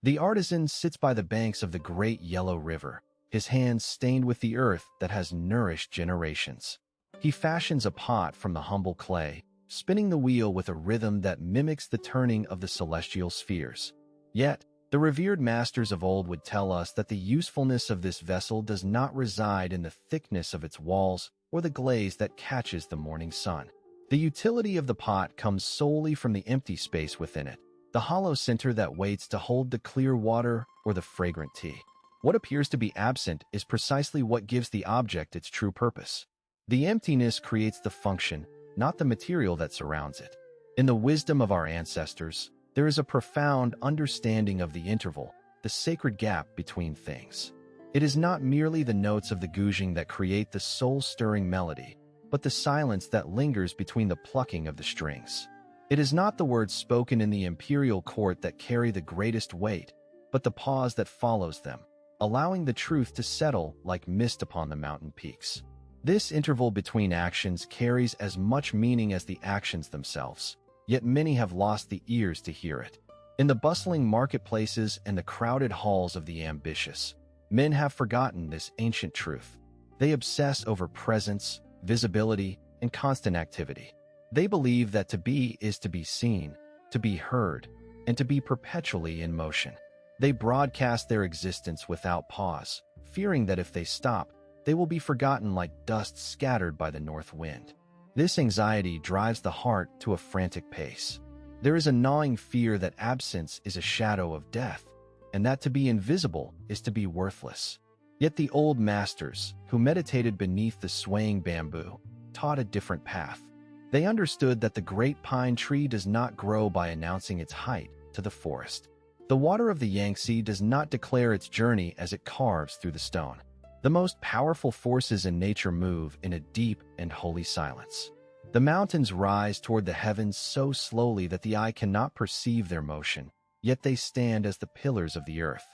The artisan sits by the banks of the great yellow river, his hands stained with the earth that has nourished generations. He fashions a pot from the humble clay, spinning the wheel with a rhythm that mimics the turning of the celestial spheres. Yet, the revered masters of old would tell us that the usefulness of this vessel does not reside in the thickness of its walls or the glaze that catches the morning sun. The utility of the pot comes solely from the empty space within it, the hollow center that waits to hold the clear water or the fragrant tea. What appears to be absent is precisely what gives the object its true purpose. The emptiness creates the function, not the material that surrounds it. In the wisdom of our ancestors, there is a profound understanding of the interval, the sacred gap between things. It is not merely the notes of the guzheng that create the soul-stirring melody, but the silence that lingers between the plucking of the strings. It is not the words spoken in the imperial court that carry the greatest weight, but the pause that follows them, allowing the truth to settle like mist upon the mountain peaks. This interval between actions carries as much meaning as the actions themselves, yet many have lost the ears to hear it. In the bustling marketplaces and the crowded halls of the ambitious, men have forgotten this ancient truth. They obsess over presence, visibility, and constant activity. They believe that to be is to be seen, to be heard, and to be perpetually in motion. They broadcast their existence without pause, fearing that if they stop, they will be forgotten like dust scattered by the north wind. This anxiety drives the heart to a frantic pace. There is a gnawing fear that absence is a shadow of death, and that to be invisible is to be worthless. Yet the old masters, who meditated beneath the swaying bamboo, taught a different path. They understood that the great pine tree does not grow by announcing its height to the forest. The water of the Yangtze does not declare its journey as it carves through the stone. The most powerful forces in nature move in a deep and holy silence. The mountains rise toward the heavens so slowly that the eye cannot perceive their motion, yet they stand as the pillars of the earth.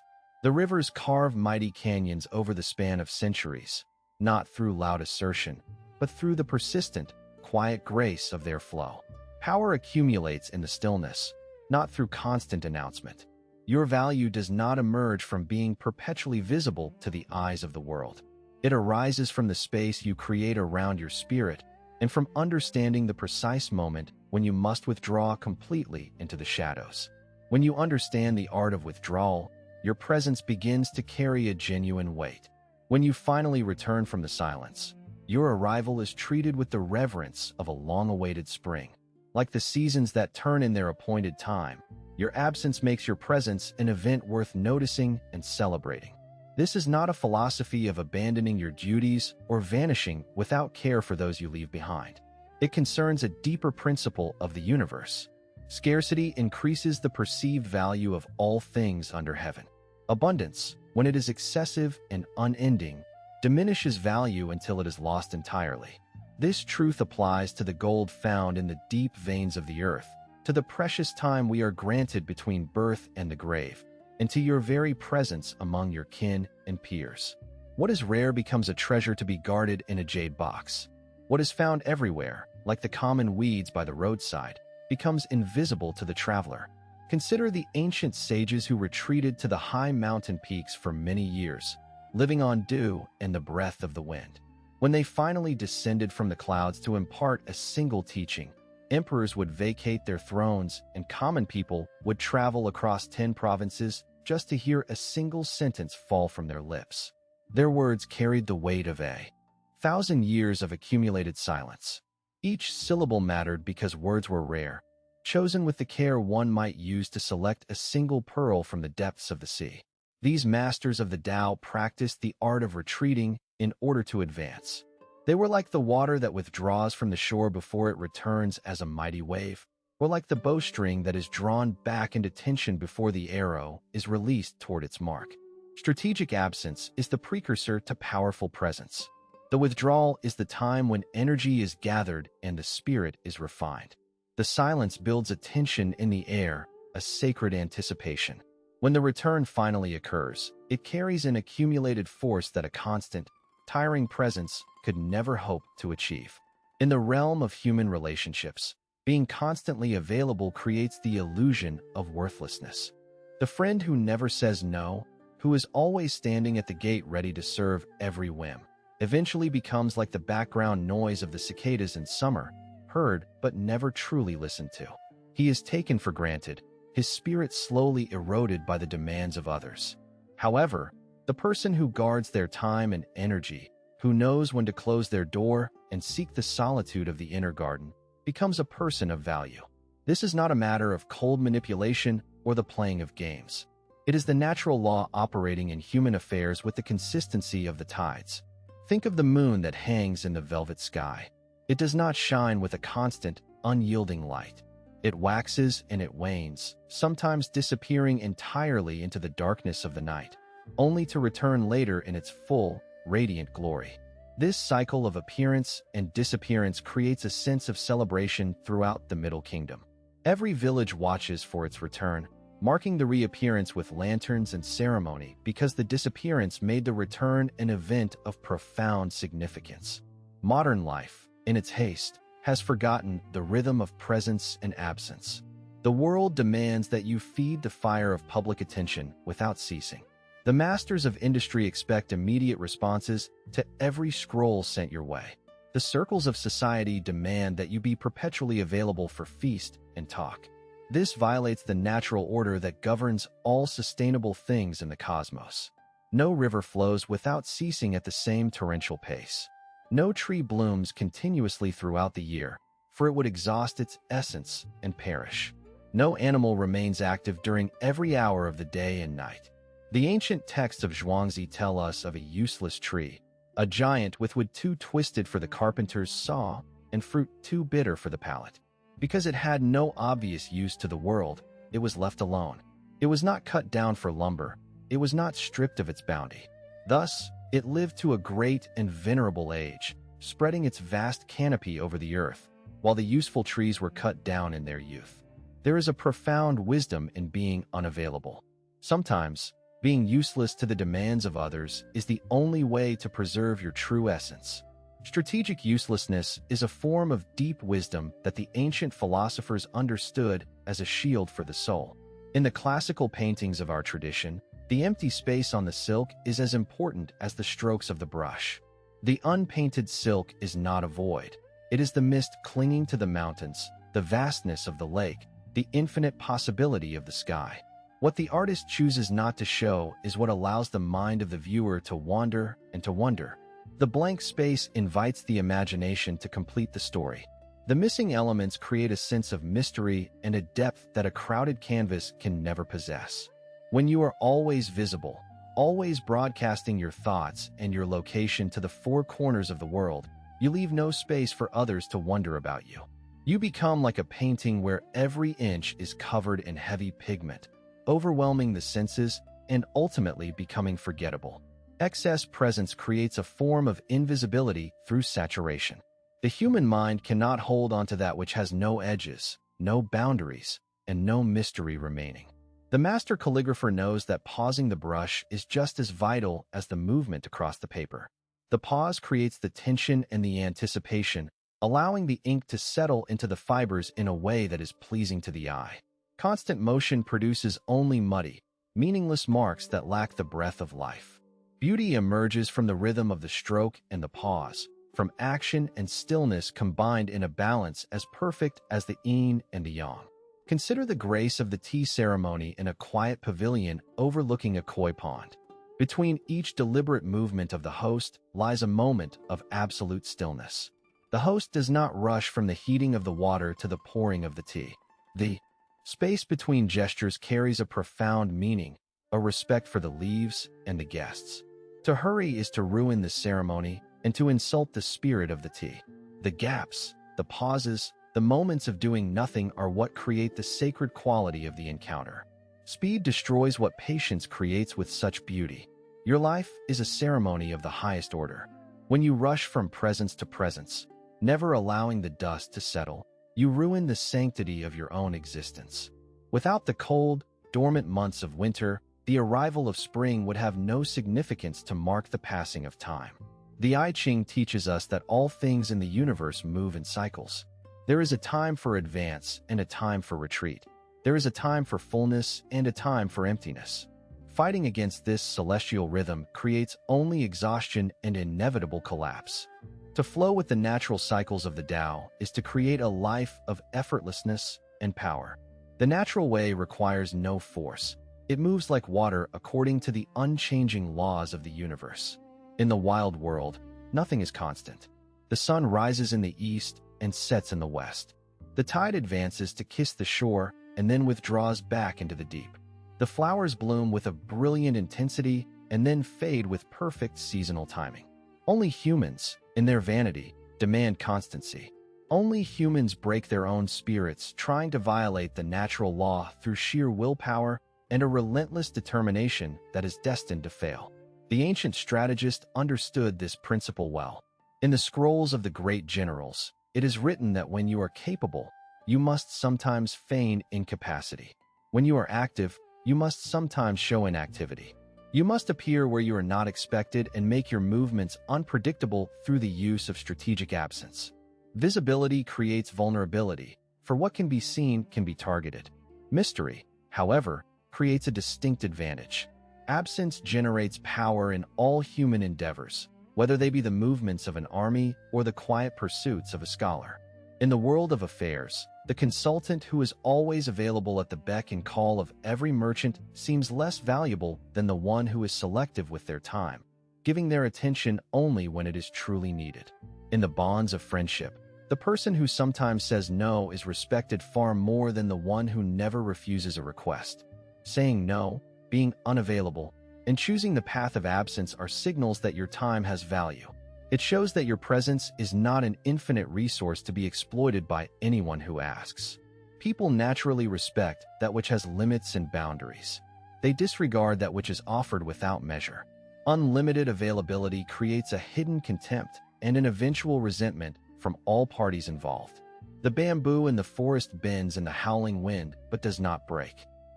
The rivers carve mighty canyons over the span of centuries, not through loud assertion, but through the persistent, quiet grace of their flow. Power accumulates in the stillness, not through constant announcement. Your value does not emerge from being perpetually visible to the eyes of the world. It arises from the space you create around your spirit and from understanding the precise moment when you must withdraw completely into the shadows. When you understand the art of withdrawal, your presence begins to carry a genuine weight. When you finally return from the silence, your arrival is treated with the reverence of a long-awaited spring. Like the seasons that turn in their appointed time, your absence makes your presence an event worth noticing and celebrating. This is not a philosophy of abandoning your duties or vanishing without care for those you leave behind. It concerns a deeper principle of the universe. Scarcity increases the perceived value of all things under heaven. Abundance, when it is excessive and unending, diminishes value until it is lost entirely. This truth applies to the gold found in the deep veins of the earth, to the precious time we are granted between birth and the grave, and to your very presence among your kin and peers. What is rare becomes a treasure to be guarded in a jade box. What is found everywhere, like the common weeds by the roadside, becomes invisible to the traveler. Consider the ancient sages who retreated to the high mountain peaks for many years, living on dew and the breath of the wind. When they finally descended from the clouds to impart a single teaching, emperors would vacate their thrones and common people would travel across 10 provinces just to hear a single sentence fall from their lips. Their words carried the weight of 1,000 years of accumulated silence. Each syllable mattered because words were rare, chosen with the care one might use to select a single pearl from the depths of the sea. These masters of the Tao practiced the art of retreating in order to advance. They were like the water that withdraws from the shore before it returns as a mighty wave, or like the bowstring that is drawn back into tension before the arrow is released toward its mark. Strategic absence is the precursor to powerful presence. The withdrawal is the time when energy is gathered and the spirit is refined. The silence builds a tension in the air, a sacred anticipation. When the return finally occurs, it carries an accumulated force that a constant, tiring presence could never hope to achieve. In the realm of human relationships, being constantly available creates the illusion of worthlessness. The friend who never says no, who is always standing at the gate ready to serve every whim, eventually becomes like the background noise of the cicadas in summer, heard but never truly listened to. He is taken for granted, his spirit slowly eroded by the demands of others. However, the person who guards their time and energy, who knows when to close their door and seek the solitude of the inner garden, becomes a person of value. This is not a matter of cold manipulation or the playing of games. It is the natural law operating in human affairs with the consistency of the tides. Think of the moon that hangs in the velvet sky. It does not shine with a constant, unyielding light. It waxes and it wanes, sometimes disappearing entirely into the darkness of the night, only to return later in its full, radiant glory. This cycle of appearance and disappearance creates a sense of celebration throughout the Middle Kingdom. Every village watches for its return, marking the reappearance with lanterns and ceremony because the disappearance made the return an event of profound significance. Modern life, in its haste, has forgotten the rhythm of presence and absence. The world demands that you feed the fire of public attention without ceasing. The masters of industry expect immediate responses to every scroll sent your way. The circles of society demand that you be perpetually available for feast and talk. This violates the natural order that governs all sustainable things in the cosmos. No river flows without ceasing at the same torrential pace. No tree blooms continuously throughout the year, for it would exhaust its essence and perish. No animal remains active during every hour of the day and night. The ancient texts of Zhuangzi tell us of a useless tree, a giant with wood too twisted for the carpenter's saw and fruit too bitter for the palate. Because it had no obvious use to the world, it was left alone. It was not cut down for lumber. It was not stripped of its bounty. Thus, it lived to a great and venerable age, spreading its vast canopy over the earth, while the useful trees were cut down in their youth. There is a profound wisdom in being unavailable. Sometimes, being useless to the demands of others is the only way to preserve your true essence. Strategic uselessness is a form of deep wisdom that the ancient philosophers understood as a shield for the soul. In the classical paintings of our tradition, the empty space on the silk is as important as the strokes of the brush. The unpainted silk is not a void. It is the mist clinging to the mountains, the vastness of the lake, the infinite possibility of the sky. What the artist chooses not to show is what allows the mind of the viewer to wander and to wonder. The blank space invites the imagination to complete the story. The missing elements create a sense of mystery and a depth that a crowded canvas can never possess. When you are always visible, always broadcasting your thoughts and your location to the four corners of the world, you leave no space for others to wonder about you. You become like a painting where every inch is covered in heavy pigment, overwhelming the senses and ultimately becoming forgettable. Excess presence creates a form of invisibility through saturation. The human mind cannot hold onto that which has no edges, no boundaries, and no mystery remaining. The master calligrapher knows that pausing the brush is just as vital as the movement across the paper. The pause creates the tension and the anticipation, allowing the ink to settle into the fibers in a way that is pleasing to the eye. Constant motion produces only muddy, meaningless marks that lack the breath of life. Beauty emerges from the rhythm of the stroke and the pause, from action and stillness combined in a balance as perfect as the yin and the yang. Consider the grace of the tea ceremony in a quiet pavilion overlooking a koi pond. Between each deliberate movement of the host lies a moment of absolute stillness. The host does not rush from the heating of the water to the pouring of the tea. The space between gestures carries a profound meaning, a respect for the leaves and the guests. To hurry is to ruin the ceremony and to insult the spirit of the tea. The gaps, the pauses, the moments of doing nothing are what create the sacred quality of the encounter. Speed destroys what patience creates with such beauty. Your life is a ceremony of the highest order. When you rush from presence to presence, never allowing the dust to settle, you ruin the sanctity of your own existence. Without the cold, dormant months of winter, the arrival of spring would have no significance to mark the passing of time. The I Ching teaches us that all things in the universe move in cycles. There is a time for advance and a time for retreat. There is a time for fullness and a time for emptiness. Fighting against this celestial rhythm creates only exhaustion and inevitable collapse. To flow with the natural cycles of the Tao is to create a life of effortlessness and power. The natural way requires no force. It moves like water according to the unchanging laws of the universe. In the wild world, nothing is constant. The sun rises in the east and sets in the west. The tide advances to kiss the shore and then withdraws back into the deep. The flowers bloom with a brilliant intensity and then fade with perfect seasonal timing. Only humans, in their vanity, demand constancy. Only humans break their own spirits trying to violate the natural law through sheer willpower and a relentless determination that is destined to fail. The ancient strategist understood this principle well. In the scrolls of the great generals, it is written that when you are capable, you must sometimes feign incapacity. When you are active, you must sometimes show inactivity. You must appear where you are not expected and make your movements unpredictable through the use of strategic absence. Visibility creates vulnerability, for what can be seen can be targeted. Mystery, however, creates a distinct advantage. Absence generates power in all human endeavors, whether they be the movements of an army or the quiet pursuits of a scholar. In the world of affairs, the consultant who is always available at the beck and call of every merchant seems less valuable than the one who is selective with their time, giving their attention only when it is truly needed. In the bonds of friendship, the person who sometimes says no is respected far more than the one who never refuses a request. Saying no, being unavailable, and choosing the path of absence are signals that your time has value. It shows that your presence is not an infinite resource to be exploited by anyone who asks. People naturally respect that which has limits and boundaries. They disregard that which is offered without measure. Unlimited availability creates a hidden contempt and an eventual resentment from all parties involved. The bamboo in the forest bends in the howling wind but does not break.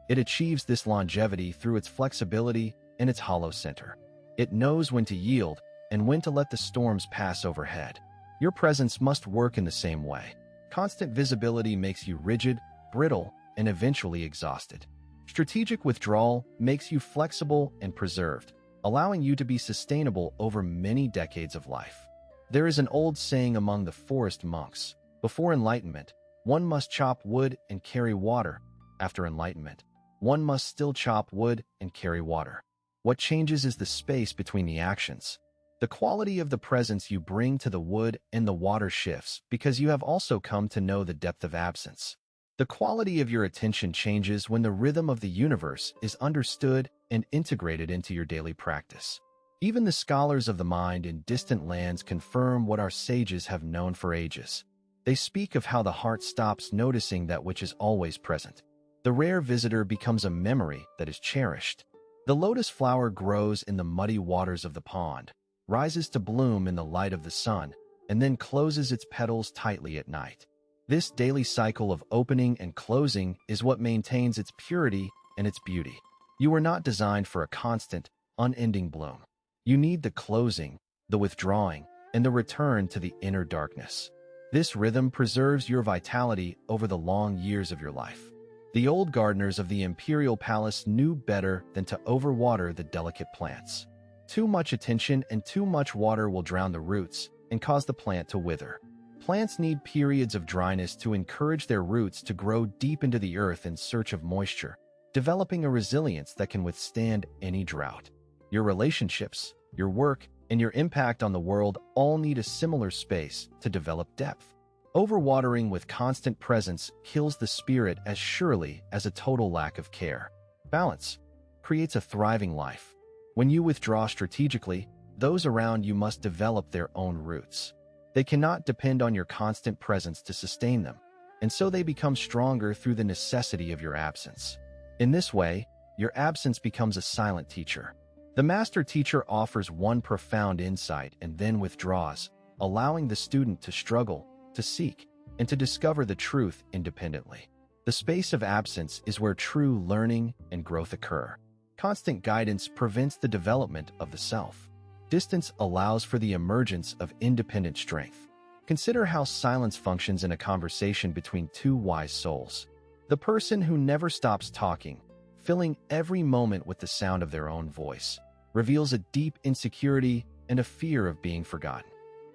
It achieves this longevity through its flexibility and its hollow center. It knows when to yield and when to let the storms pass overhead. Your presence must work in the same way. Constant visibility makes you rigid, brittle, and eventually exhausted. Strategic withdrawal makes you flexible and preserved, allowing you to be sustainable over many decades of life. There is an old saying among the forest monks: before enlightenment, one must chop wood and carry water. After enlightenment, one must still chop wood and carry water. What changes is the space between the actions. The quality of the presence you bring to the wood and the water shifts because you have also come to know the depth of absence. The quality of your attention changes when the rhythm of the universe is understood and integrated into your daily practice. Even the scholars of the mind in distant lands confirm what our sages have known for ages. They speak of how the heart stops noticing that which is always present. The rare visitor becomes a memory that is cherished. The lotus flower grows in the muddy waters of the pond, rises to bloom in the light of the sun, and then closes its petals tightly at night. This daily cycle of opening and closing is what maintains its purity and its beauty. You were not designed for a constant, unending bloom. You need the closing, the withdrawing, and the return to the inner darkness. This rhythm preserves your vitality over the long years of your life. The old gardeners of the imperial palace knew better than to overwater the delicate plants. Too much attention and too much water will drown the roots and cause the plant to wither. Plants need periods of dryness to encourage their roots to grow deep into the earth in search of moisture, developing a resilience that can withstand any drought. Your relationships, your work, and your impact on the world all need a similar space to develop depth. Overwatering with constant presence kills the spirit as surely as a total lack of care. Balance creates a thriving life. When you withdraw strategically, those around you must develop their own roots. They cannot depend on your constant presence to sustain them, and so they become stronger through the necessity of your absence. In this way, your absence becomes a silent teacher. The master teacher offers one profound insight and then withdraws, allowing the student to struggle, to seek, and to discover the truth independently. The space of absence is where true learning and growth occur. Constant guidance prevents the development of the self. Distance allows for the emergence of independent strength. Consider how silence functions in a conversation between two wise souls. The person who never stops talking, filling every moment with the sound of their own voice, reveals a deep insecurity and a fear of being forgotten.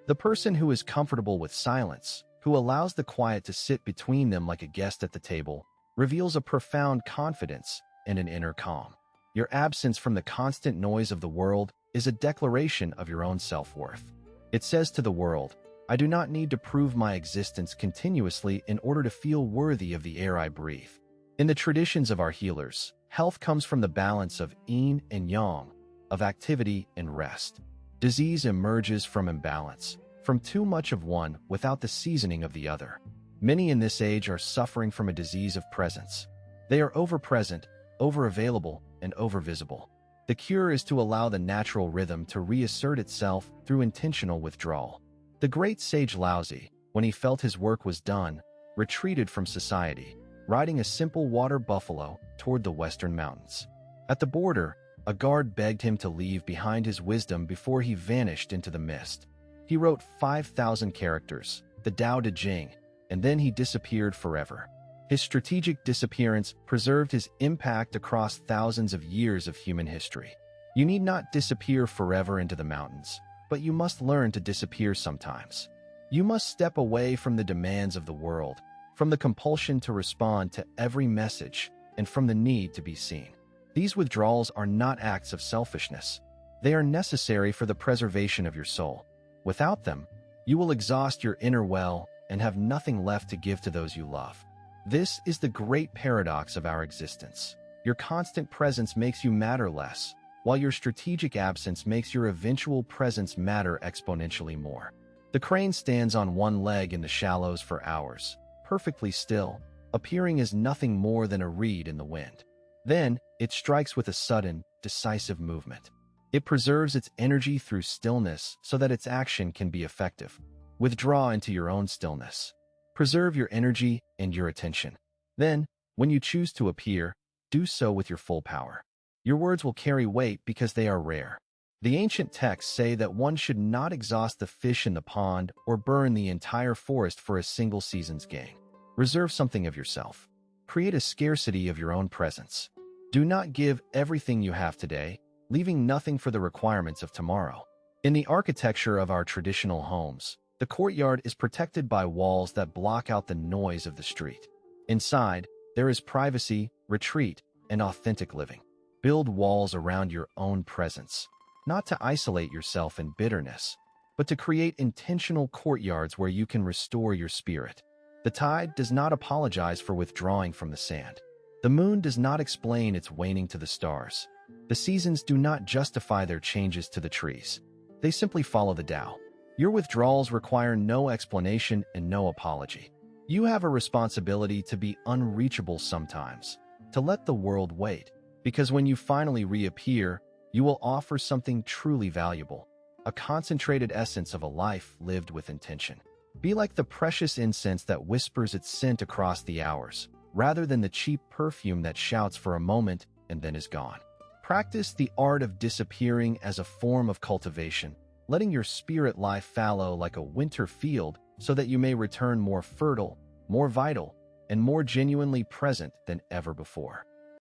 The person who is comfortable with silence, who allows the quiet to sit between them like a guest at the table, reveals a profound confidence and an inner calm. Your absence from the constant noise of the world is a declaration of your own self-worth. It says to the world, I do not need to prove my existence continuously in order to feel worthy of the air I breathe. In the traditions of our healers, health comes from the balance of yin and yang, of activity and rest. Disease emerges from imbalance, from too much of one without the seasoning of the other. Many in this age are suffering from a disease of presence. They are over-present, over-available, and over-visible. The cure is to allow the natural rhythm to reassert itself through intentional withdrawal. The great sage Laozi, when he felt his work was done, retreated from society, riding a simple water buffalo toward the western mountains. At the border, a guard begged him to leave behind his wisdom before he vanished into the mist. He wrote 5,000 characters, the Tao Te Ching, and then he disappeared forever. His strategic disappearance preserved his impact across thousands of years of human history. You need not disappear forever into the mountains, but you must learn to disappear sometimes. You must step away from the demands of the world, from the compulsion to respond to every message, and from the need to be seen. These withdrawals are not acts of selfishness. They are necessary for the preservation of your soul. Without them, you will exhaust your inner well and have nothing left to give to those you love. This is the great paradox of our existence. Your constant presence makes you matter less, while your strategic absence makes your eventual presence matter exponentially more. The crane stands on one leg in the shallows for hours, perfectly still, appearing as nothing more than a reed in the wind. Then, it strikes with a sudden, decisive movement. It preserves its energy through stillness so that its action can be effective. Withdraw into your own stillness. Preserve your energy and your attention. Then, when you choose to appear, do so with your full power. Your words will carry weight because they are rare. The ancient texts say that one should not exhaust the fish in the pond or burn the entire forest for a single season's gain. Reserve something of yourself. Create a scarcity of your own presence. Do not give everything you have today, leaving nothing for the requirements of tomorrow. In the architecture of our traditional homes, the courtyard is protected by walls that block out the noise of the street. Inside, there is privacy, retreat, and authentic living. Build walls around your own presence, not to isolate yourself in bitterness, but to create intentional courtyards where you can restore your spirit. The tide does not apologize for withdrawing from the sand. The moon does not explain its waning to the stars. The seasons do not justify their changes to the trees. They simply follow the Tao. Your withdrawals require no explanation and no apology. You have a responsibility to be unreachable sometimes, to let the world wait. Because when you finally reappear, you will offer something truly valuable, a concentrated essence of a life lived with intention. Be like the precious incense that whispers its scent across the hours, rather than the cheap perfume that shouts for a moment and then is gone. Practice the art of disappearing as a form of cultivation, letting your spirit lie fallow like a winter field so that you may return more fertile, more vital, and more genuinely present than ever before.